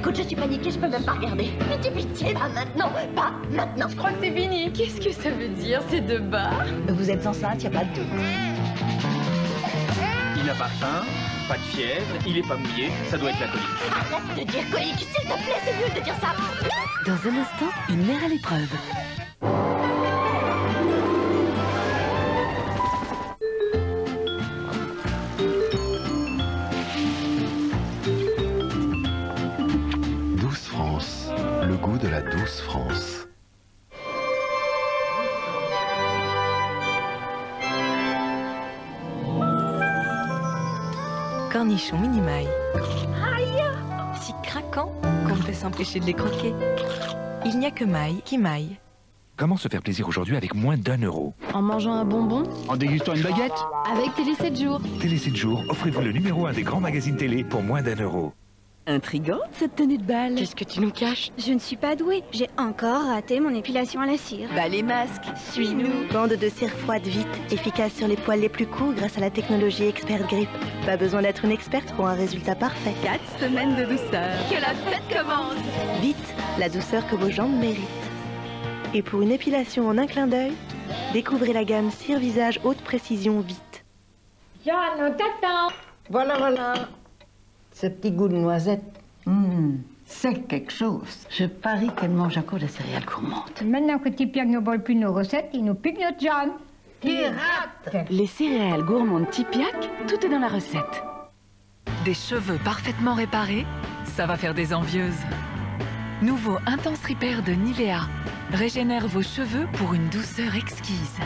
Écoute, je suis paniquée, je peux même pas regarder. Pitié, pas maintenant, pas maintenant. Je crois que c'est fini. Qu'est-ce que ça veut dire, ces deux barres? Vous êtes enceinte, y a pas de doute. Il n'a pas faim, pas de fièvre, il est pas mouillé, ça doit être la colique. Arrête de dire colique, s'il te plaît, c'est mieux de dire ça. Dans un instant, une mère à l'épreuve. Douce France, le goût de la douce France. Cornichons mini-mailles. Si craquants qu'on ne peut s'empêcher de les croquer. Il n'y a que maille qui maille. Comment se faire plaisir aujourd'hui avec moins d'1 euro? En mangeant un bonbon. En dégustant une baguette. Avec Télé 7 jours. Télé 7 jours, offrez-vous le numéro 1 des grands magazines télé pour moins d'1 euro. Intrigante cette tenue de bal. Qu'est-ce que tu nous caches? Je ne suis pas douée. J'ai encore raté mon épilation à la cire. Bah les masques, suis-nous. Bande de cire froide vite, efficace sur les poils les plus courts grâce à la technologie Expert Grip. Pas besoin d'être une experte pour un résultat parfait. 4 semaines de douceur. Que la fête commence! Vite, la douceur que vos jambes méritent. Et pour une épilation en un clin d'œil, découvrez la gamme cire visage haute précision Vite. Jeanne, on t'attend. Voilà. Ce petit goût de noisette, c'est quelque chose. Je parie qu'elle mange encore des céréales gourmandes. Maintenant que Tipiak ne vole plus nos recettes, il nous pique notre Jeanne. Pirate! Les céréales gourmandes Tipiak, tout est dans la recette. Des cheveux parfaitement réparés, ça va faire des envieuses. Nouveau Intense Repair de Nivea régénère vos cheveux pour une douceur exquise.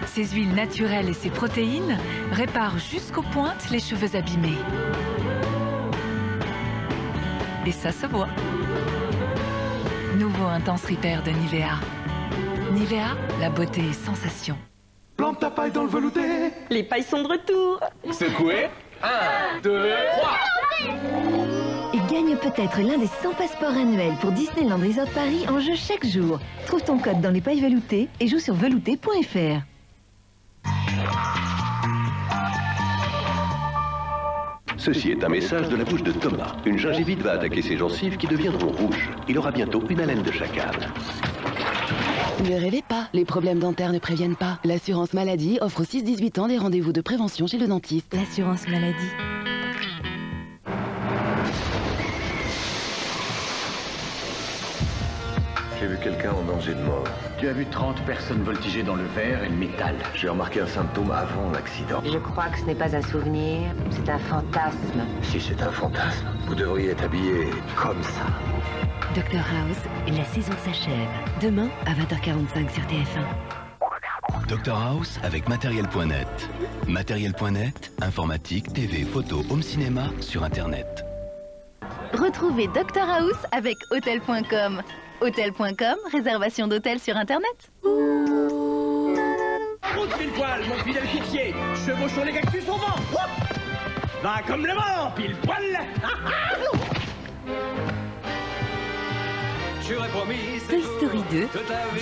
Ses huiles naturelles et ses protéines réparent jusqu'aux pointes les cheveux abîmés. Et ça se voit. Nouveau Intense Repair de Nivea. Nivea, la beauté et sensation. Plante ta paille dans le velouté. Les pailles sont de retour. Secouez. 1, 2, 3. Et gagne peut-être l'un des 100 passeports annuels pour Disneyland Resort Paris en jeu chaque jour. Trouve ton code dans les pailles veloutées et joue sur velouté.fr. Ceci est un message de la bouche de Thomas. Une gingivite va attaquer ses gencives qui deviendront rouges. Il aura bientôt une haleine de chacal. Ne rêvez pas, les problèmes dentaires ne préviennent pas. L'assurance maladie offre aux 6-18 ans des rendez-vous de prévention chez le dentiste. L'assurance maladie. J'ai vu quelqu'un en danger de mort. Tu as vu 30 personnes voltiger dans le verre et le métal. J'ai remarqué un symptôme avant l'accident. Je crois que ce n'est pas un souvenir, c'est un fantasme. Si c'est un fantasme, vous devriez être habillé comme ça. Dr House, la saison s'achève. Demain à 20h45 sur TF1. Dr House avec Matériel.net. Matériel.net, informatique, TV, photo, home cinéma sur Internet. Retrouvez Dr House avec Hôtel.com. Hôtel.com, réservation d'hôtel sur Internet. Route pile poil, mon fidèle coursier. Chevauchons les cactus au vent. Va comme le vent, pile poil. J'aurais promis. Toy Story 2,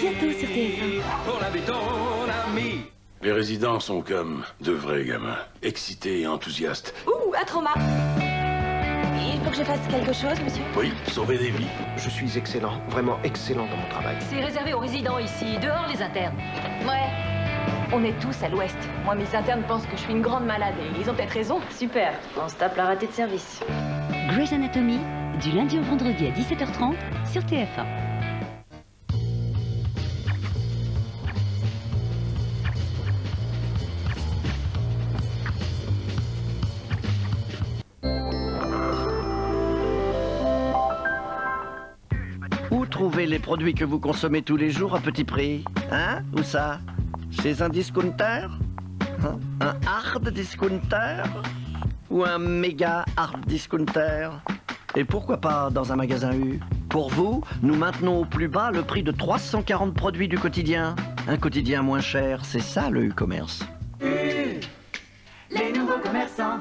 bientôt sur TF1. Pour la béton, ami. Les résidents sont comme de vrais gamins, excités et enthousiastes. Ouh, un trauma! Il faut que je fasse quelque chose, monsieur? Oui, sauver des vies. Je suis excellent, vraiment excellent dans mon travail. C'est réservé aux résidents ici, dehors les internes. Ouais. On est tous à l'ouest. Moi, mes internes pensent que je suis une grande malade et ils ont peut-être raison. Super, on se tape la ratée de service. Grey's Anatomy, du lundi au vendredi à 17h30 sur TF1. Où trouver les produits que vous consommez tous les jours à petit prix? Hein? Où ça? Chez un discounter? Hein? Un hard discounter? Ou un méga hard discounter? Et pourquoi pas dans un magasin U? Pour vous, nous maintenons au plus bas le prix de 340 produits du quotidien. Un quotidien moins cher, c'est ça le U-commerce. Les nouveaux commerçants.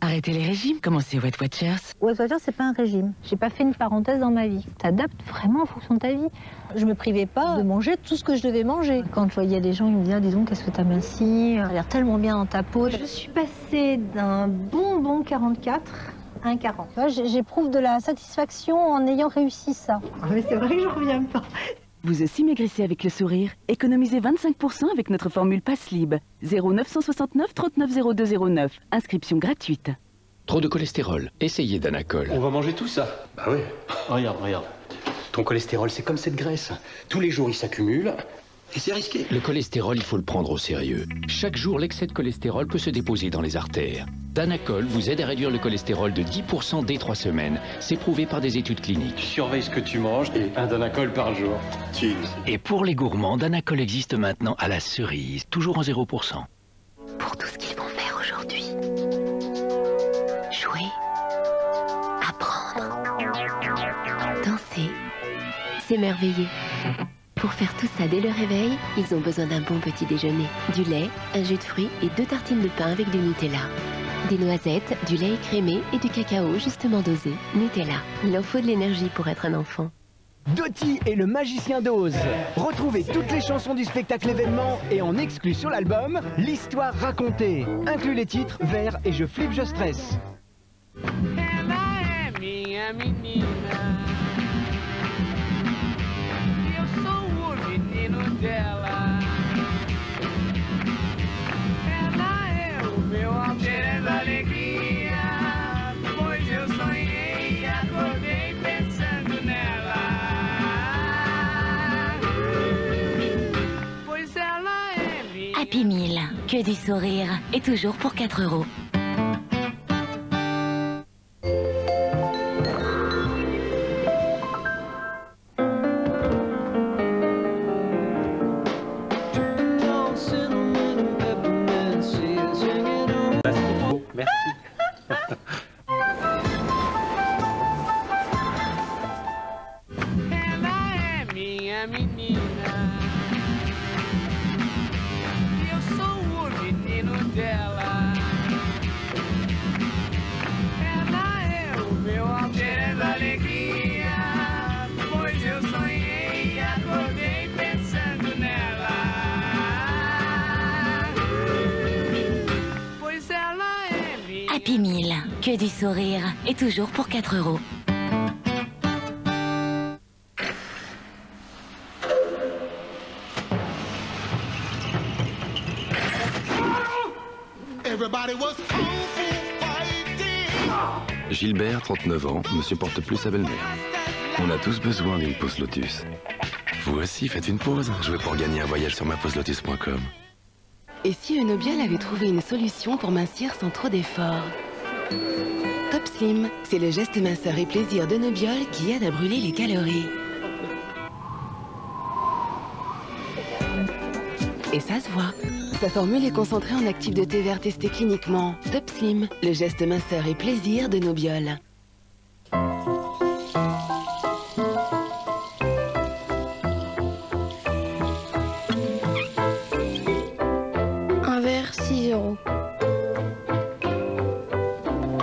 Arrêtez les régimes, commencez Weight Watchers. Weight Watchers, c'est pas un régime. J'ai pas fait une parenthèse dans ma vie. T'adaptes vraiment en fonction de ta vie. Je me privais pas de manger tout ce que je devais manger. Quand je voyais des gens, ils me disaient, dis donc, qu'est-ce que t'as minci? Ça a l'air tellement bien dans ta peau. Je suis passée d'un bonbon 44 1,40. J'éprouve de la satisfaction en ayant réussi ça. Ah, mais c'est vrai que je reviens pas. Vous aussi maigrissez avec le sourire. Économisez 25% avec notre formule Passlib. 0969 39 0209. Inscription gratuite. Trop de cholestérol. Essayez Danacol. On va manger tout ça. Bah oui. Regarde, regarde. Ton cholestérol, c'est comme cette graisse. Tous les jours, il s'accumule. Et c'est risqué. Le cholestérol, il faut le prendre au sérieux. Chaque jour, l'excès de cholestérol peut se déposer dans les artères. Danacol vous aide à réduire le cholestérol de 10% dès 3 semaines. C'est prouvé par des études cliniques. Tu surveilles ce que tu manges et un Danacol par jour. Et pour les gourmands, Danacol existe maintenant à la cerise, toujours en 0%. Pour tout ce qu'ils vont faire aujourd'hui. Jouer. Apprendre. Danser. S'émerveiller. Pour faire tout ça dès le réveil, ils ont besoin d'un bon petit déjeuner. Du lait, un jus de fruits et 2 tartines de pain avec du Nutella. Des noisettes, du lait écrémé et du cacao justement dosé. Nutella. Il en faut de l'énergie pour être un enfant. Doty et le magicien d'Oz. Retrouvez toutes les chansons du spectacle événement et en exclu sur l'album, l'histoire racontée. Inclut les titres Vert et Je flippe, je stresse. Happy Meal, que du sourire et toujours pour 4 €. Merci. Happy Meal, que du sourire et toujours pour 4 €. Gilbert, 39 ans, ne supporte plus sa belle-mère. On a tous besoin d'une pause Lotus. Vous aussi, faites une pause. Jouez pour gagner un voyage sur mapauselotus.com. Et si Enobiol avait trouvé une solution pour mincir sans trop d'efforts? Top Slim, c'est le geste minceur et plaisir d'Enobiol qui aide à brûler les calories. Et ça se voit. Sa formule est concentrée en actifs de thé vert testé cliniquement. Top Slim, le geste minceur et plaisir d'Enobiol. Un verre, 6 €.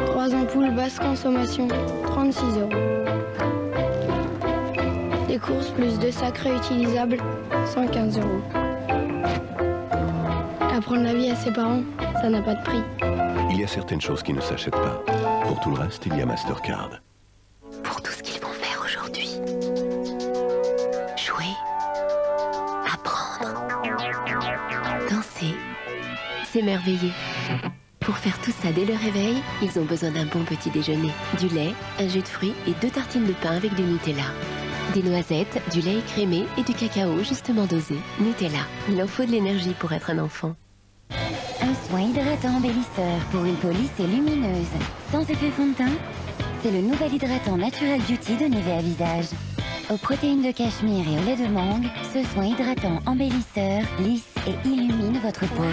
3 ampoules basse consommation, 36 €. Des courses plus 2 sacs réutilisables, 115 €. Apprendre la vie à ses parents, ça n'a pas de prix. Il y a certaines choses qui ne s'achètent pas. Pour tout le reste, il y a Mastercard. Pour tout ce qu'ils vont faire aujourd'hui. Jouer. Apprendre. Danser. S'émerveiller. Pour faire tout ça dès le réveil, ils ont besoin d'un bon petit déjeuner. Du lait, un jus de fruits et 2 tartines de pain avec du Nutella. Des noisettes, du lait écrémé et du cacao justement dosé. Nutella. Il en faut de l'énergie pour être un enfant. Un soin hydratant embellisseur pour une peau lisse et lumineuse, sans effet fond de teint. C'est le nouvel hydratant Natural Beauty de Nivea Visage. Aux protéines de cachemire et au lait de mangue, ce soin hydratant embellisseur lisse et illumine votre peau.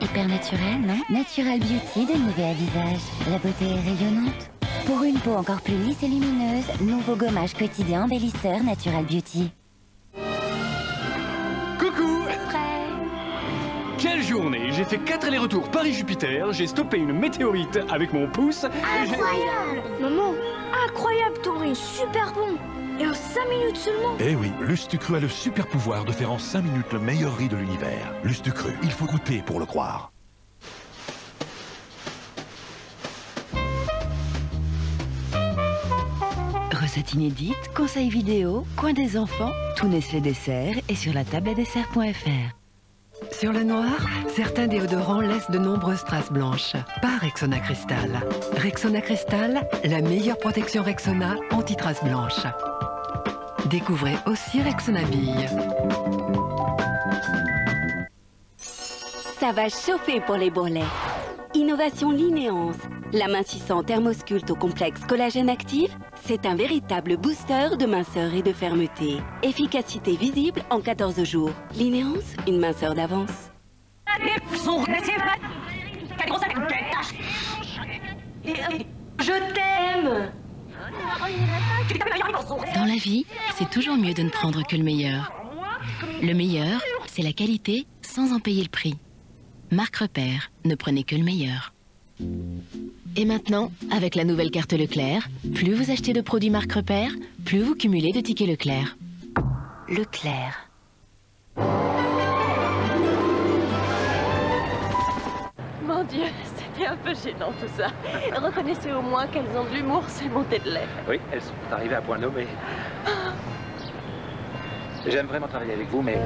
Hyper naturel, non? Natural Beauty de Nivea Visage. La beauté est rayonnante. Pour une peau encore plus lisse et lumineuse, nouveau gommage quotidien embellisseur Natural Beauty. Coucou! Quelle journée! J'ai fait 4 allers-retours Paris-Jupiter, j'ai stoppé une météorite avec mon pouce. Incroyable! Maman, incroyable, ton riz, super bon! Et en 5 minutes seulement! Eh oui, Lustucru a le super pouvoir de faire en 5 minutes le meilleur riz de l'univers. Lustucru, il faut goûter pour le croire. recettes inédites, conseils vidéo, coin des enfants, tout Nestlé Dessert est sur la table à dessert.fr. Sur le noir, certains déodorants laissent de nombreuses traces blanches. Pas Rexona Crystal. Rexona Crystal, la meilleure protection Rexona anti-traces blanches. Découvrez aussi Rexona Bille. Ça va chauffer pour les bourrelets. Innovation Linéance. L'amincissant thermosculte au complexe collagène actif, c'est un véritable booster de minceur et de fermeté. Efficacité visible en 14 jours. Linéance, une minceur d'avance. Je t'aime! Dans la vie, c'est toujours mieux de ne prendre que le meilleur. Le meilleur, c'est la qualité sans en payer le prix. Marque Repère, ne prenez que le meilleur. Et maintenant, avec la nouvelle carte Leclerc, plus vous achetez de produits Marque Repère, plus vous cumulez de tickets Leclerc. Leclerc. Mon Dieu, c'était un peu gênant tout ça. Reconnaissez au moins qu'elles ont de l'humour, c'est montée de lait. Oui, elles sont arrivées à point nommé. J'aime vraiment travailler avec vous, mais...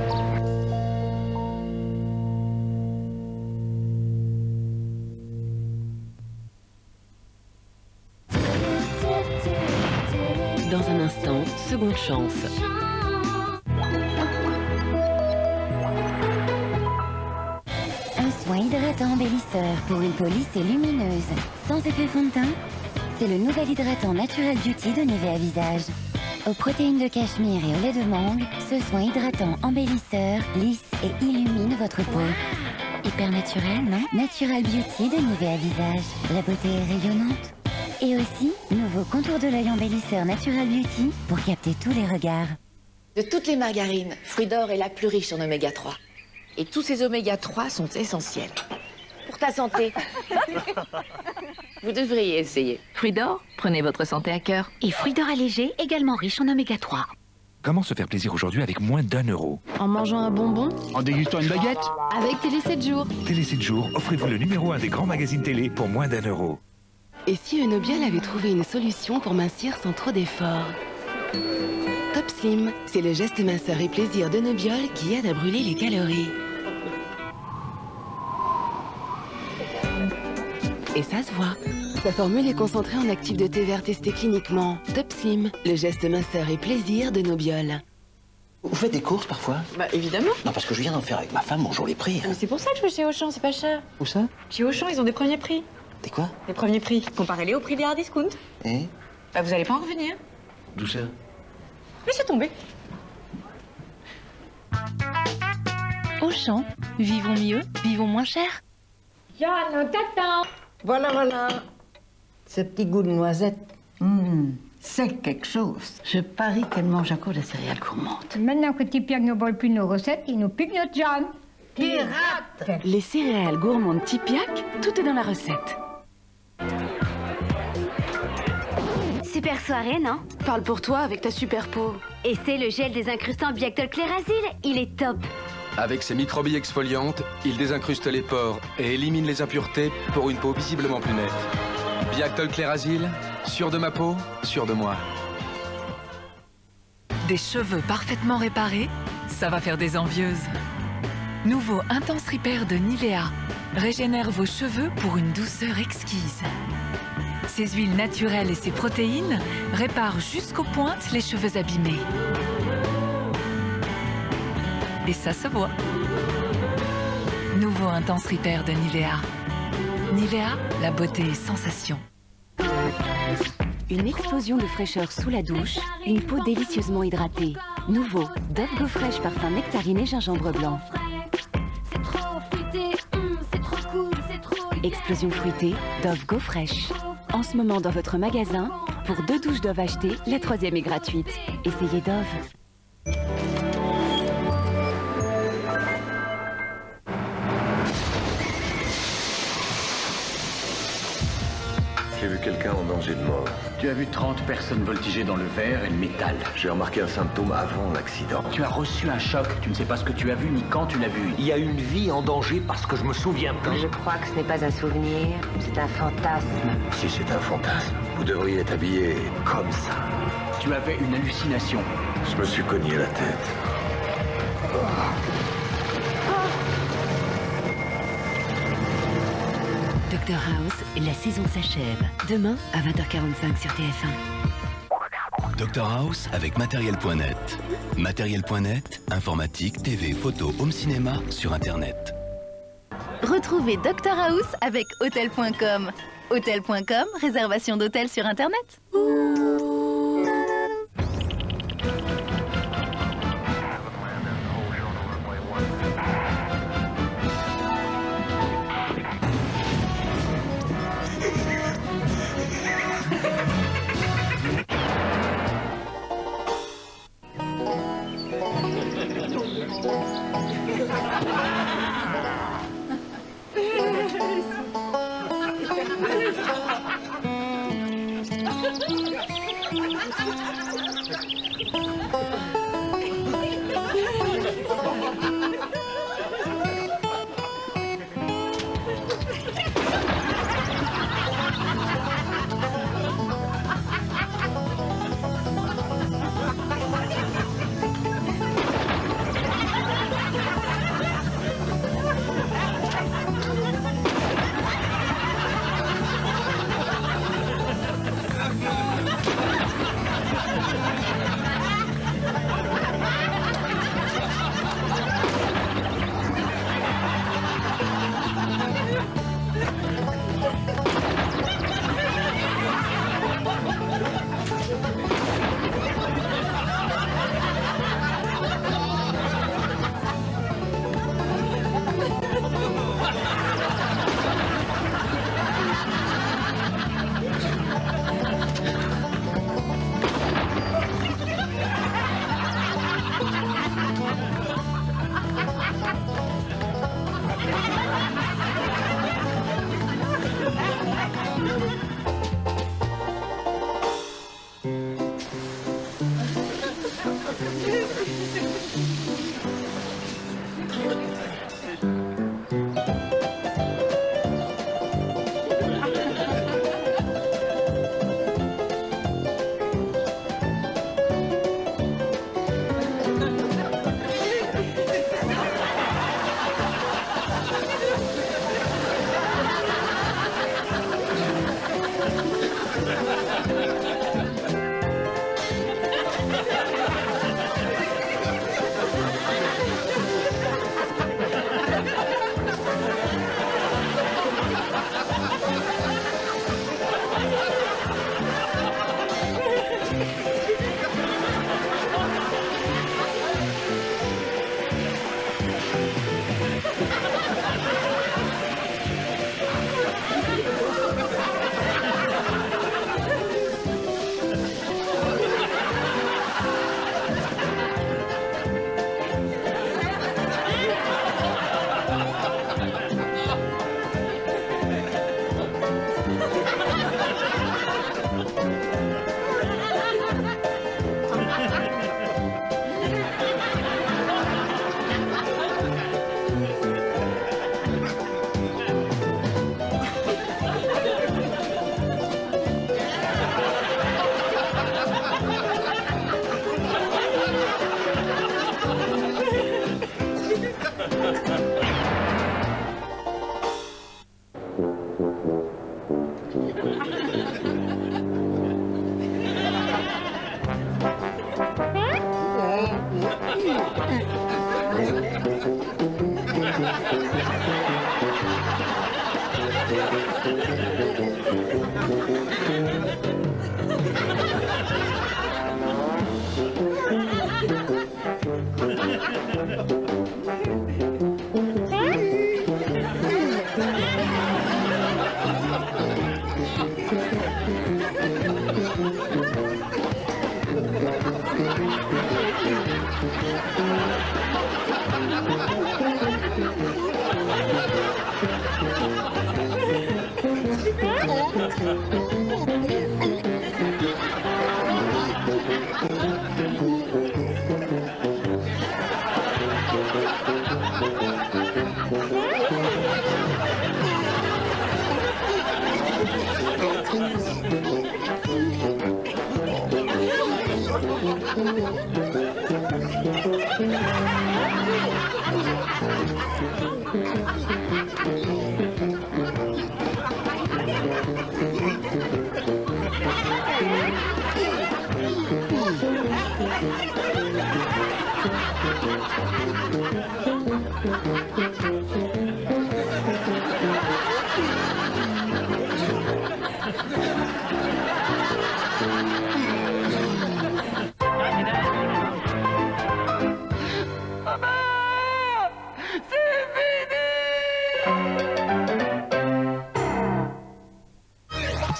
Dans un instant, seconde chance. Un soin hydratant embellisseur pour une peau lisse et lumineuse, sans effet fond de teint. C'est le nouvel hydratant Natural Beauty de Nivea Visage. Aux protéines de cachemire et au lait de mangue, ce soin hydratant embellisseur lisse et illumine votre peau. Hyper naturel, non? Natural Beauty de Nivea Visage. La beauté est rayonnante. Et aussi, nouveau contour de l'œil embellisseur Natural Beauty pour capter tous les regards. De toutes les margarines, Fruits d'Or est la plus riche en oméga 3. Et tous ces oméga 3 sont essentiels. Pour ta santé. Vous devriez essayer. Fruits d'Or, prenez votre santé à cœur. Et Fruits d'Or allégé, également riche en oméga 3. Comment se faire plaisir aujourd'hui avec moins d'1 €? En mangeant un bonbon. En dégustant une baguette. Avec Télé 7 jours. Télé 7 jours, offrez-vous le numéro 1 des grands magazines télé pour moins d'1 €. Et si Enobial avait trouvé une solution pour mincir sans trop d'efforts? Top Slim, c'est le geste minceur et plaisir d'Enobial qui aide à brûler les calories. Et ça se voit. Sa formule est concentrée en actifs de thé vert testé cliniquement. Top Slim, le geste minceur et plaisir d'Enobial. Vous faites des courses parfois? Bah évidemment. Non, parce que je viens d'en faire avec ma femme, bonjour les prix. Mais c'est pour ça que je vais chez Auchan, c'est pas cher. Où ça? Chez Auchan, ils ont des premiers prix. Des quoi? Des premiers prix. Comparez-les au prix des hard discount. Et? Bah vous allez pas en revenir. D'où ça? Laissez tomber. Auchan, vivons mieux, vivons moins cher. Jeanne, t'attends. Voilà, voilà. Ce petit goût de noisette. C'est quelque chose. Je parie qu'elle mange encore des céréales gourmandes. Maintenant que Tipiak ne vole plus nos recettes, il nous pique notre Jeanne. Pirate! Les céréales gourmandes Tipiak, tout est dans la recette. Super soirée, non? Parle pour toi avec ta super peau. Et c'est le gel désincrustant Biactol Clérasil. Il est top. Avec ses microbilles exfoliantes, il désincruste les pores et élimine les impuretés pour une peau visiblement plus nette. Biactol Clérasil, sûr de ma peau, sûr de moi. Des cheveux parfaitement réparés, ça va faire des envieuses. Nouveau Intense Repair de Nivea régénère vos cheveux pour une douceur exquise. Ses huiles naturelles et ses protéines réparent jusqu'aux pointes les cheveux abîmés. Et ça se voit. Nouveau Intense Repair de Nivea. Nivea, la beauté est sensation. Une explosion de fraîcheur sous la douche, une peau délicieusement hydratée. Nouveau Dove Go Fresh parfum nectarine et gingembre blanc. C'est trop fruité, c'est trop cool, c'est trop... Explosion fruitée, Dove Go Fresh. En ce moment dans votre magasin, pour 2 douches Dove achetées, la 3e est gratuite. Essayez Dove. J'ai vu quelqu'un en danger de mort. Tu as vu 30 personnes voltiger dans le verre et le métal. J'ai remarqué un symptôme avant l'accident. Tu as reçu un choc. Tu ne sais pas ce que tu as vu ni quand tu l'as vu. Il y a une vie en danger parce que je me souviens plus. Je crois que ce n'est pas un souvenir, c'est un fantasme. Si c'est un fantasme, vous devriez être habillé comme ça. Tu avais une hallucination. Je me suis cogné la tête. Dr House, la saison s'achève. Demain, à 20h45 sur TF1. Dr House avec Matériel.net. Matériel.net, informatique, TV, photo, home cinéma sur Internet. Retrouvez Dr House avec Hôtel.com. Hôtel.com, réservation d'hôtel sur Internet.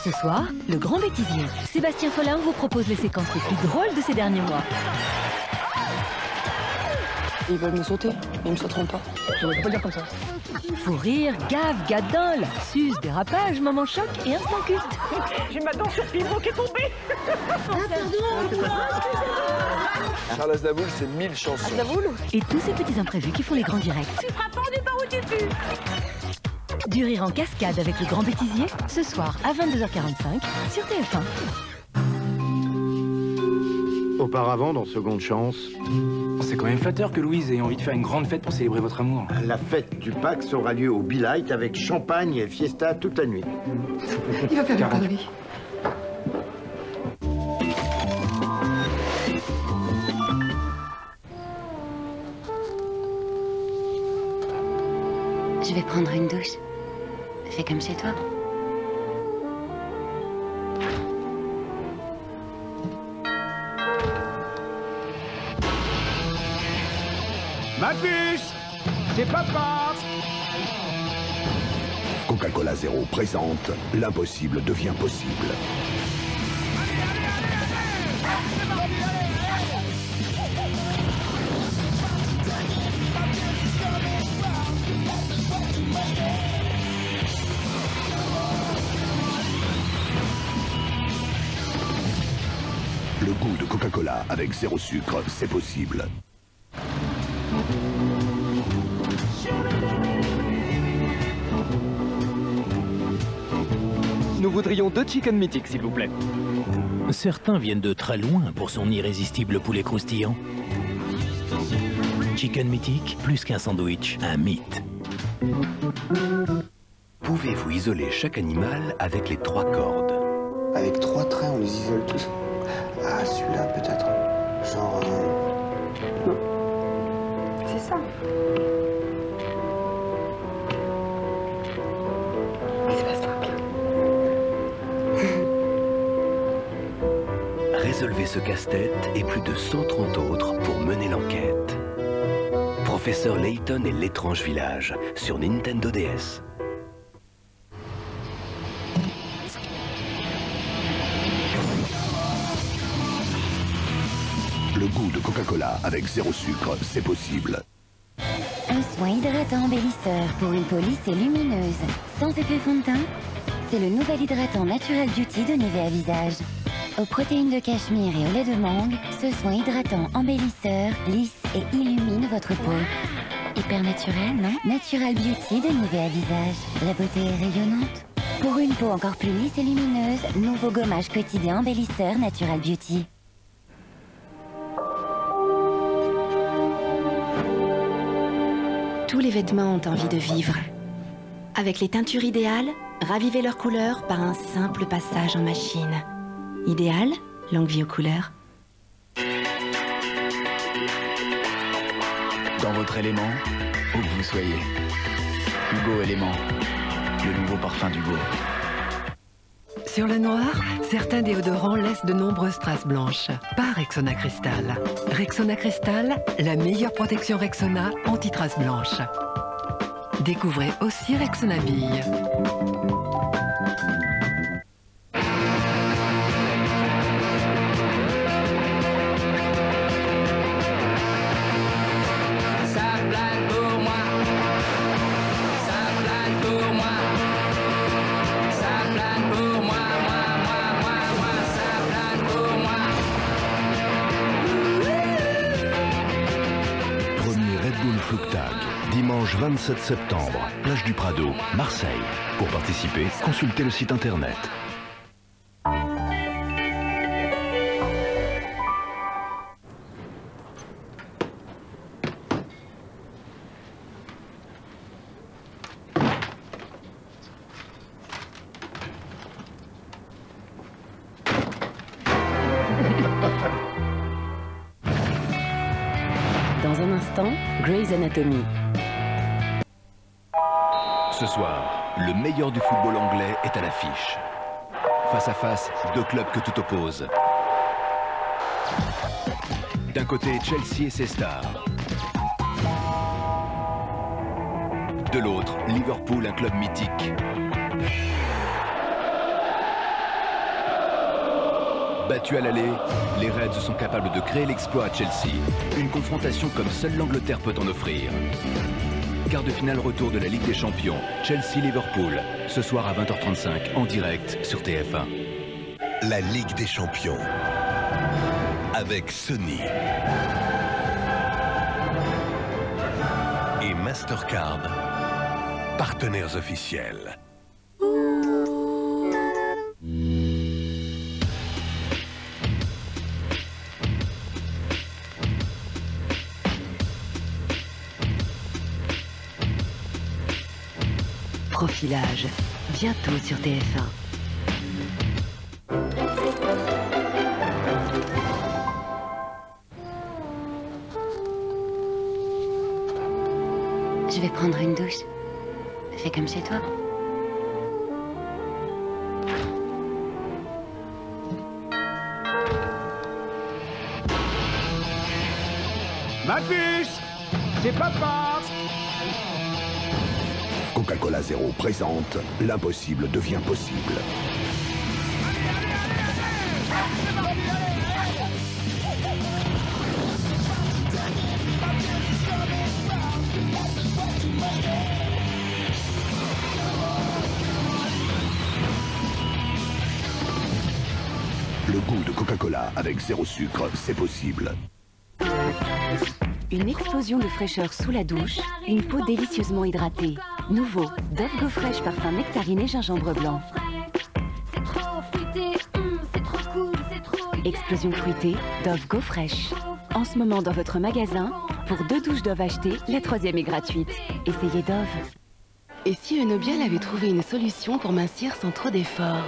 Ce soir, le grand bêtisier. Sébastien Follin vous propose les séquences les plus drôles de ces derniers mois. Ils veulent me sauter, ils me sauteront pas. Je ne peux pas dire comme ça. Fou rire, gaffe, gadin, lapsus, dérapage, moment choc et instant culte. J'ai ma dent sur pivot qui est tombée. Charles Aznavour, c'est 1000 chansons. Et tous ces petits imprévus qui font les grands directs. Tu seras pendu par où tu pues. Du rire en cascade avec le grand bêtisier, ce soir à 22h45 sur TF1. Auparavant, dans Seconde Chance... C'est quand même flatteur que Louise ait envie de faire une grande fête pour célébrer votre amour. La fête du Pax aura lieu au Be-Light avec champagne et fiesta toute la nuit. Il va faire une connerie. Je vais prendre une douche. Fais comme chez toi. Ma puce, c'est papa. Coca-Cola Zéro présente L'impossible devient possible. Le goût de Coca-Cola avec zéro sucre, c'est possible. Nous voudrions 2 chicken mythiques, s'il vous plaît. Certains viennent de très loin pour son irrésistible poulet croustillant. Chicken mythique, plus qu'un sandwich, un mythe. Pouvez-vous isoler chaque animal avec les 3 cordes? Avec 3 traits, on les isole tous. Ah, celui-là, peut-être. Genre... Non. C'est ça. Résolvez ce casse-tête et plus de 130 autres pour mener l'enquête. Professeur Layton et l'étrange village sur Nintendo DS. Le goût de Coca-Cola avec zéro sucre, c'est possible. Un soin hydratant embellisseur pour une peau lisse et lumineuse, sans effet fond de teint. C'est le nouvel hydratant Natural Beauty de Nivea Visage. Aux protéines de cachemire et au lait de mangue, ce soin hydratant embellisseur lisse et illumine votre peau. Hyper naturel, non? Natural Beauty de Nivea Visage. La beauté est rayonnante. Pour une peau encore plus lisse et lumineuse, nouveau gommage quotidien embellisseur Natural Beauty. Tous les vêtements ont envie de vivre. Avec les teintures idéales, ravivez leur couleur par un simple passage en machine. Idéal, longue vie aux couleurs. Dans votre élément, où que vous soyez. Hugo Élément, le nouveau parfum d'Hugo. Sur le noir, certains déodorants laissent de nombreuses traces blanches. Pas Rexona Crystal. Rexona Crystal, la meilleure protection Rexona anti-traces blanches. Découvrez aussi Rexona Bille. Dimanche 27 septembre, plage du Prado, Marseille. Pour participer, consultez le site internet. instant, Grey's Anatomy. Ce soir, le meilleur du football anglais est à l'affiche. Face à face, deux clubs que tout oppose. D'un côté, Chelsea et ses stars. De l'autre, Liverpool, un club mythique. Battus à l'aller, les Reds sont capables de créer l'exploit à Chelsea. Une confrontation comme seule l'Angleterre peut en offrir. Quart de finale retour de la Ligue des Champions, Chelsea-Liverpool, ce soir à 20h35 en direct sur TF1. La Ligue des Champions avec Sony et Mastercard, partenaires officiels. Profilage, bientôt sur TF1. Je vais prendre une douche. Fais comme chez toi. Ma puce, c'est papa. Coca-Cola Zéro présente l'impossible devient possible. Le goût de Coca-Cola avec zéro sucre, c'est possible. Une explosion de fraîcheur sous la douche, une peau délicieusement hydratée. Nouveau, Dove Go Fresh parfum nectarine et gingembre blanc. C'est trop fruité, c'est trop cool, c'est trop... Explosion fruitée, Dove Go Fresh. En ce moment dans votre magasin, pour 2 douches Dove achetées, la 3e est gratuite. Essayez Dove. Et si Enobial avait trouvé une solution pour mincir sans trop d'efforts?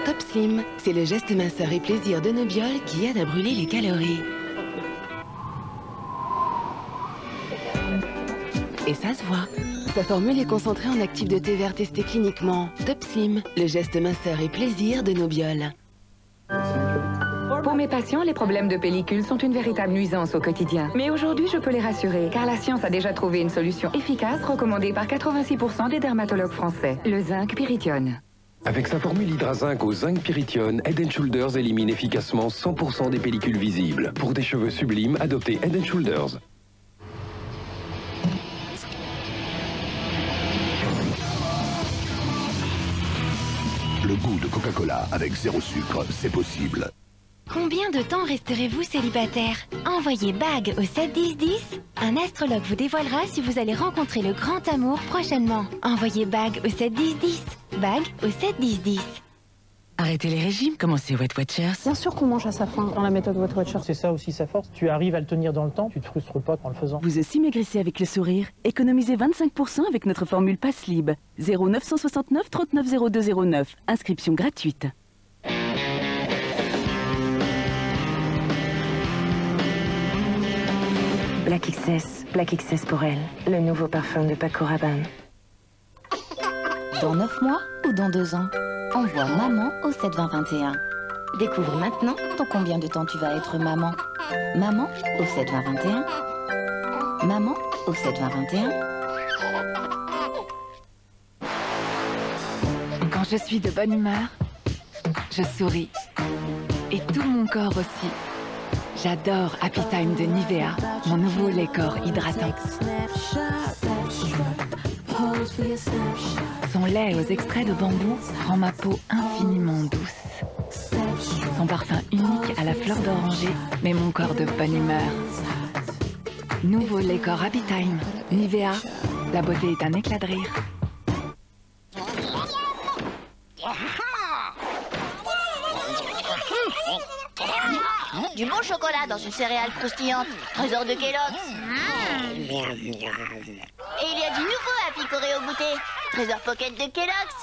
Top Slim, c'est le geste minceur et plaisir d'Enobial qui aide à brûler les calories. Et ça se voit. Sa formule est concentrée en actifs de thé vert testé cliniquement. Top Slim, le geste minceur et plaisir d'Enobial. Pour mes patients, les problèmes de pellicule sont une véritable nuisance au quotidien. Mais aujourd'hui, je peux les rassurer, car la science a déjà trouvé une solution efficace recommandée par 86% des dermatologues français, le zinc pyrithione. Avec sa formule Hydrazinc au zinc pyrithione, Head & Shoulders élimine efficacement 100% des pellicules visibles. Pour des cheveux sublimes, adoptez Head & Shoulders. Le goût de Coca-Cola avec zéro sucre, c'est possible. Combien de temps resterez-vous célibataire? Envoyez BAG au 71010. Un astrologue vous dévoilera si vous allez rencontrer le grand amour prochainement. Envoyez BAG au 71010. BAG au 71010. Arrêtez les régimes, commencez Weight Watchers. Bien sûr qu'on mange à sa faim dans la méthode Weight Watchers. C'est ça aussi sa force. Tu arrives à le tenir dans le temps, tu te frustres pas en le faisant. Vous aussi maigrissez avec le sourire. Économisez 25% avec notre formule Passlib. 0969 39 0209. Inscription gratuite. Black XS pour elle, le nouveau parfum de Paco Rabanne. Dans 9 mois ou dans 2 ans? Envoie maman au 72021. Découvre maintenant dans combien de temps tu vas être maman. Maman au 72021. Maman au 72021. Quand je suis de bonne humeur, je souris. Et tout mon corps aussi. J'adore Happy Time de Nivea, mon nouveau lait corps hydratant. Son lait aux extraits de bambou rend ma peau infiniment douce. Son parfum unique à la fleur d'oranger met mon corps de bonne humeur. Nouveau lait corps Happy Time, Nivea, la beauté est un éclat de rire. Du bon chocolat dans une céréale croustillante. Trésor de Kellogg's. Et il y a du nouveau à picorer au goûter. Trésor Pocket de Kellogg's.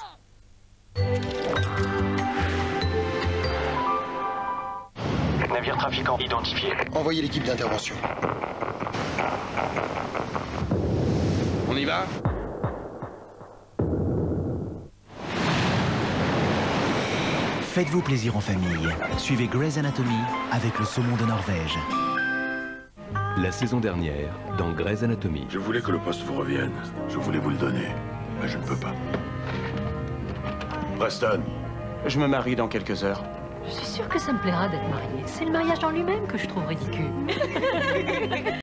Navire trafiquant identifié. Envoyez l'équipe d'intervention. On y va? Faites-vous plaisir en famille. Suivez Grey's Anatomy avec le saumon de Norvège. La saison dernière, dans Grey's Anatomy. Je voulais que le poste vous revienne. Je voulais vous le donner, mais je ne peux pas. Preston. Je me marie dans quelques heures. Je suis sûre que ça me plaira d'être mariée. C'est le mariage en lui-même que je trouve ridicule.